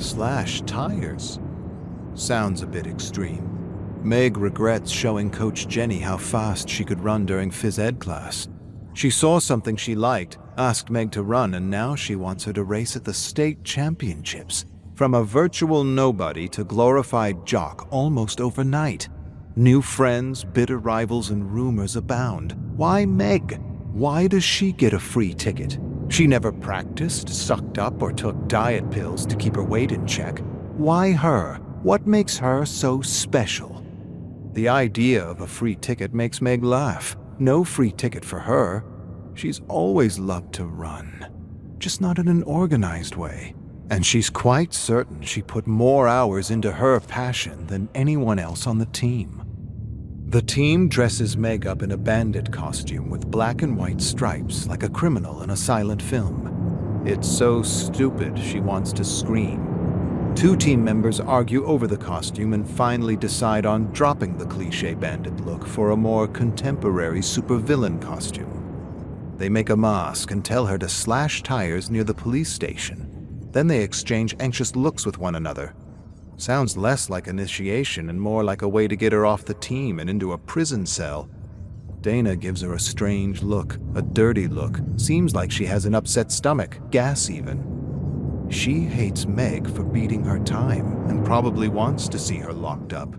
Slash tires? Sounds a bit extreme. Meg regrets showing Coach Jenny how fast she could run during phys ed class. She saw something she liked, asked Meg to run, and now she wants her to race at the state championships. From a virtual nobody to glorified jock almost overnight. New friends, bitter rivals, and rumors abound. Why Meg? Why does she get a free ticket? She never practiced, sucked up, or took diet pills to keep her weight in check. Why her? What makes her so special? The idea of a free ticket makes Meg laugh. No free ticket for her. She's always loved to run, just not in an organized way. And she's quite certain she put more hours into her passion than anyone else on the team. The team dresses Meg up in a bandit costume with black and white stripes like a criminal in a silent film. It's so stupid she wants to scream. 2 team members argue over the costume and finally decide on dropping the cliché bandit look for a more contemporary supervillain costume. They make a mask and tell her to slash tires near the police station. Then they exchange anxious looks with one another. Sounds less like initiation and more like a way to get her off the team and into a prison cell. Dana gives her a strange look, a dirty look. Seems like she has an upset stomach, gas even. She hates Meg for beating her time and probably wants to see her locked up.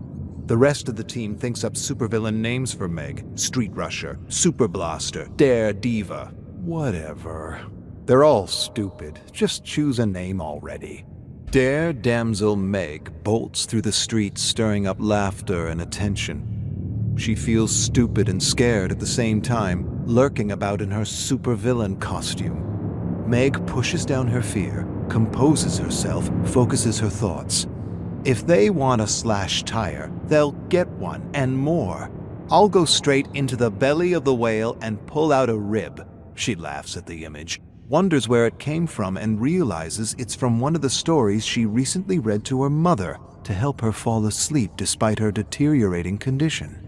The rest of the team thinks up supervillain names for Meg. Street Rusher, Super Blaster, Dare Diva, whatever. They're all stupid. Just choose a name already. Dare Damsel Meg bolts through the streets, stirring up laughter and attention. She feels stupid and scared at the same time, lurking about in her supervillain costume. Meg pushes down her fear, composes herself, focuses her thoughts. If they want a slash tire, they'll get one and more. I'll go straight into the belly of the whale and pull out a rib. She laughs at the image, wonders where it came from, and realizes it's from one of the stories she recently read to her mother to help her fall asleep despite her deteriorating condition.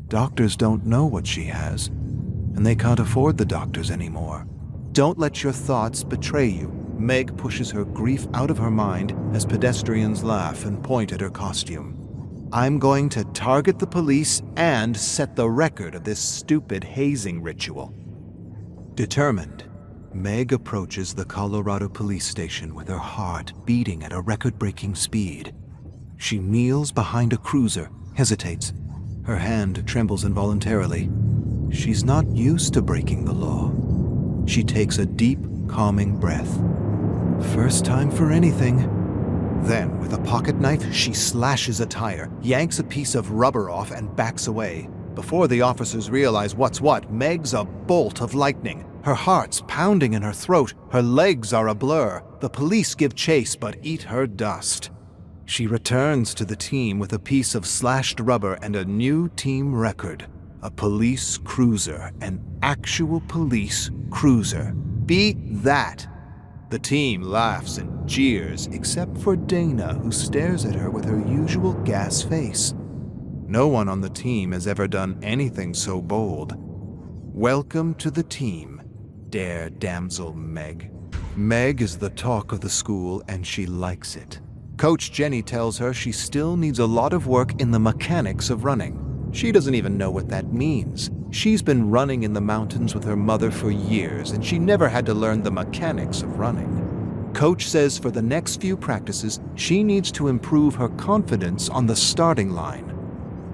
Doctors don't know what she has, and they can't afford the doctors anymore. Don't let your thoughts betray you. Meg pushes her grief out of her mind as pedestrians laugh and point at her costume. I'm going to target the police and set the record of this stupid hazing ritual. Determined, Meg approaches the Colorado police station with her heart beating at a record-breaking speed. She kneels behind a cruiser, hesitates. Her hand trembles involuntarily. She's not used to breaking the law. She takes a deep, calming breath. First time for anything. Then, with a pocket knife, she slashes a tire, yanks a piece of rubber off, and backs away. Before the officers realize what's what, Meg's a bolt of lightning. Her heart's pounding in her throat. Her legs are a blur. The police give chase but eat her dust. She returns to the team with a piece of slashed rubber and a new team record. A police cruiser. An actual police cruiser. Beat that! The team laughs and jeers, except for Dana, who stares at her with her usual gas face. No one on the team has ever done anything so bold. Welcome to the team, Dare Damsel Meg. Meg is the talk of the school, and she likes it. Coach Jenny tells her she still needs a lot of work in the mechanics of running. She doesn't even know what that means. She's been running in the mountains with her mother for years, and she never had to learn the mechanics of running. Coach says for the next few practices, she needs to improve her confidence on the starting line.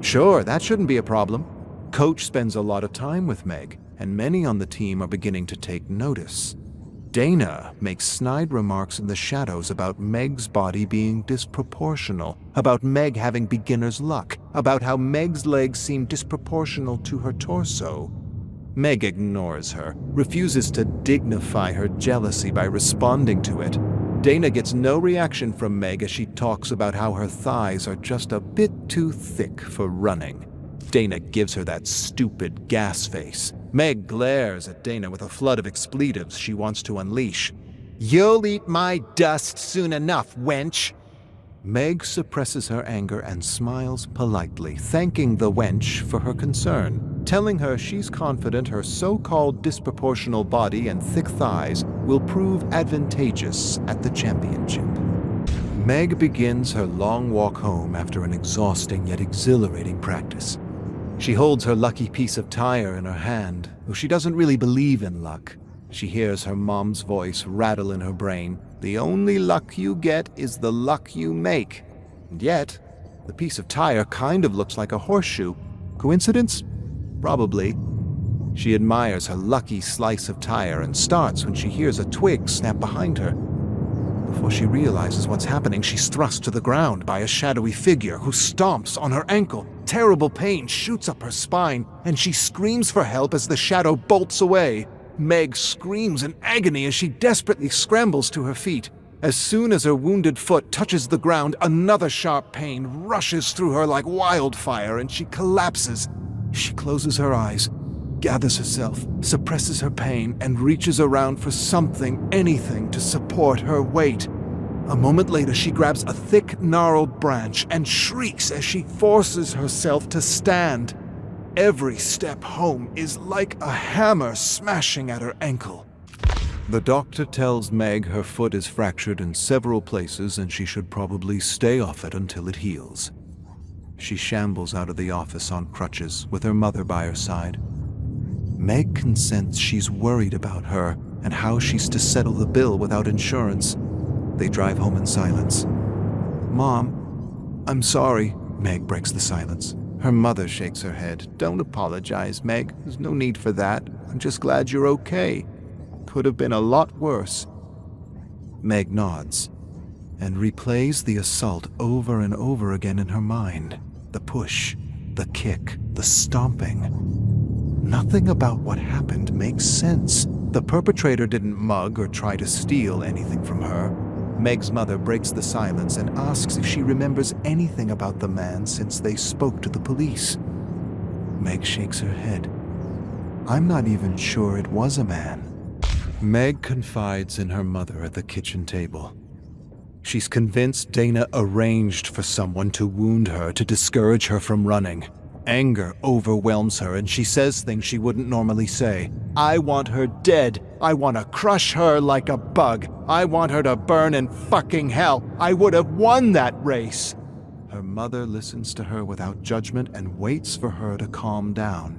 Sure, that shouldn't be a problem. Coach spends a lot of time with Meg, and many on the team are beginning to take notice. Dana makes snide remarks in the shadows about Meg's body being disproportional, about Meg having beginner's luck, about how Meg's legs seem disproportional to her torso. Meg ignores her, refuses to dignify her jealousy by responding to it. Dana gets no reaction from Meg as she talks about how her thighs are just a bit too thick for running. Dana gives her that stupid gas face. Meg glares at Dana with a flood of expletives she wants to unleash. "You'll eat my dust soon enough, wench!" Meg suppresses her anger and smiles politely, thanking the wench for her concern, telling her she's confident her so-called disproportional body and thick thighs will prove advantageous at the championship. Meg begins her long walk home after an exhausting yet exhilarating practice. She holds her lucky piece of tire in her hand, though she doesn't really believe in luck. She hears her mom's voice rattle in her brain. The only luck you get is the luck you make. And yet, the piece of tire kind of looks like a horseshoe. Coincidence? Probably. She admires her lucky slice of tire and starts when she hears a twig snap behind her. Before she realizes what's happening, she's thrust to the ground by a shadowy figure who stomps on her ankle. Terrible pain shoots up her spine, and she screams for help as the shadow bolts away. Meg screams in agony as she desperately scrambles to her feet. As soon as her wounded foot touches the ground, another sharp pain rushes through her like wildfire, and she collapses. She closes her eyes, gathers herself, suppresses her pain, and reaches around for something, anything, to support her weight. A moment later, she grabs a thick, gnarled branch and shrieks as she forces herself to stand. Every step home is like a hammer smashing at her ankle. The doctor tells Meg her foot is fractured in several places and she should probably stay off it until it heals. She shambles out of the office on crutches with her mother by her side. Meg can sense she's worried about her and how she's to settle the bill without insurance. They drive home in silence. "Mom, I'm sorry," Meg breaks the silence. Her mother shakes her head. "Don't apologize, Meg. There's no need for that. I'm just glad you're okay. Could have been a lot worse." Meg nods and replays the assault over and over again in her mind. The push, the kick, the stomping. Nothing about what happened makes sense. The perpetrator didn't mug or try to steal anything from her. Meg's mother breaks the silence and asks if she remembers anything about the man since they spoke to the police. Meg shakes her head. "I'm not even sure it was a man." Meg confides in her mother at the kitchen table. She's convinced Dana arranged for someone to wound her to discourage her from running. Anger overwhelms her and she says things she wouldn't normally say. "I want her dead. I want to crush her like a bug. I want her to burn in fucking hell. I would have won that race." Her mother listens to her without judgment and waits for her to calm down.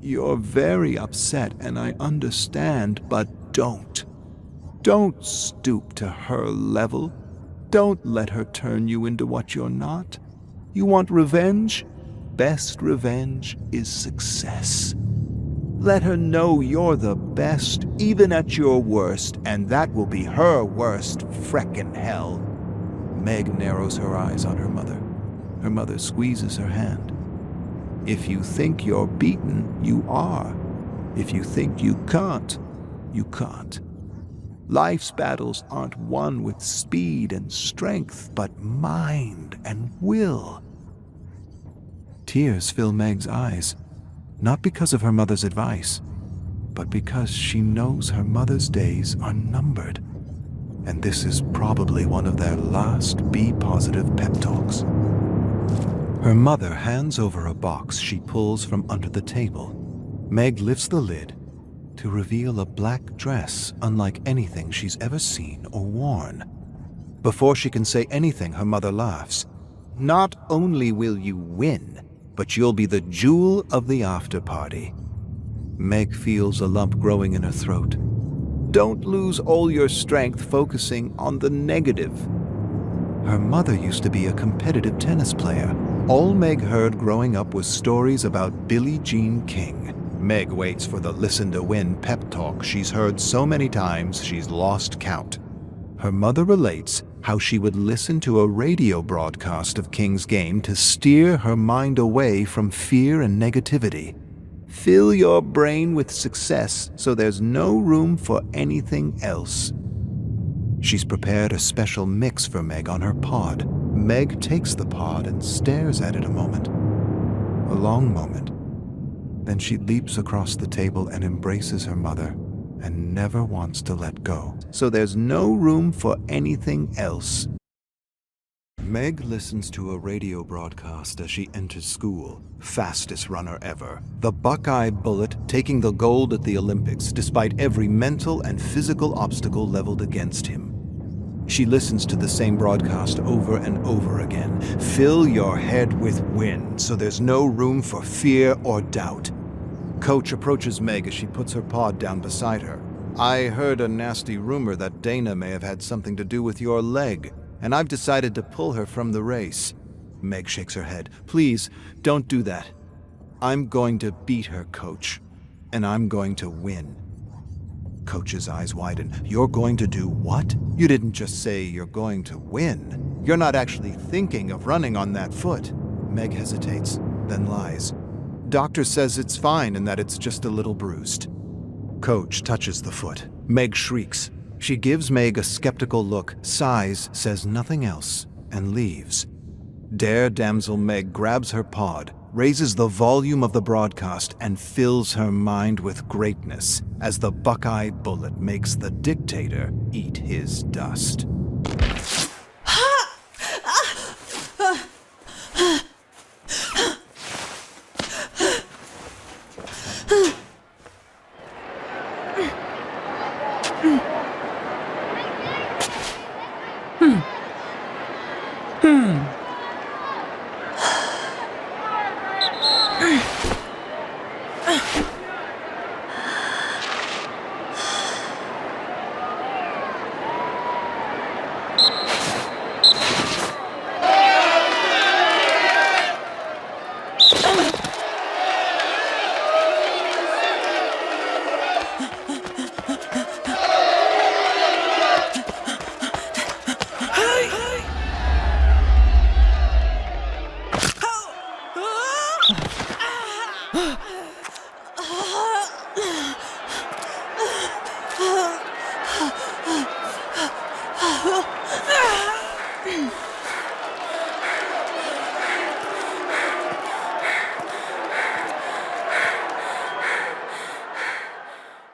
"You're very upset and I understand, but don't. Don't stoop to her level. Don't let her turn you into what you're not. You want revenge? Best revenge is success. Let her know you're the best, even at your worst, and that will be her worst freckin' hell." Meg narrows her eyes on her mother. Her mother squeezes her hand. "If you think you're beaten, you are. If you think you can't, you can't. Life's battles aren't won with speed and strength, but mind and will." Tears fill Meg's eyes, not because of her mother's advice, but because she knows her mother's days are numbered, and this is probably one of their last be-positive pep talks. Her mother hands over a box she pulls from under the table. Meg lifts the lid to reveal a black dress unlike anything she's ever seen or worn. Before she can say anything, her mother laughs. "Not only will you win, but you'll be the jewel of the after-party." Meg feels a lump growing in her throat. "Don't lose all your strength focusing on the negative." Her mother used to be a competitive tennis player. All Meg heard growing up was stories about Billie Jean King. Meg waits for the listen-to-win pep talk she's heard so many times she's lost count. Her mother relates how she would listen to a radio broadcast of King's game to steer her mind away from fear and negativity. Fill your brain with success so there's no room for anything else. She's prepared a special mix for Meg on her pod. Meg takes the pod and stares at it a moment. A long moment. Then she leaps across the table and embraces her mother and never wants to let go. So there's no room for anything else. Meg listens to a radio broadcast as she enters school. Fastest runner ever. The Buckeye Bullet taking the gold at the Olympics despite every mental and physical obstacle leveled against him. She listens to the same broadcast over and over again. Fill your head with wind so there's no room for fear or doubt. Coach approaches Meg as she puts her pod down beside her. I heard a nasty rumor that Dana may have had something to do with your leg, and I've decided to pull her from the race. Meg shakes her head. Please, don't do that. I'm going to beat her, Coach, and I'm going to win. Coach's eyes widen. You're going to do what? You didn't just say you're going to win. You're not actually thinking of running on that foot. Meg hesitates, then lies. Doctor says it's fine and that it's just a little bruised. Coach touches the foot. Meg shrieks. She gives Meg a skeptical look, sighs, says nothing else, and leaves. Dare Damsel Meg grabs her pod, raises the volume of the broadcast, and fills her mind with greatness as the Buckeye bullet makes the dictator eat his dust.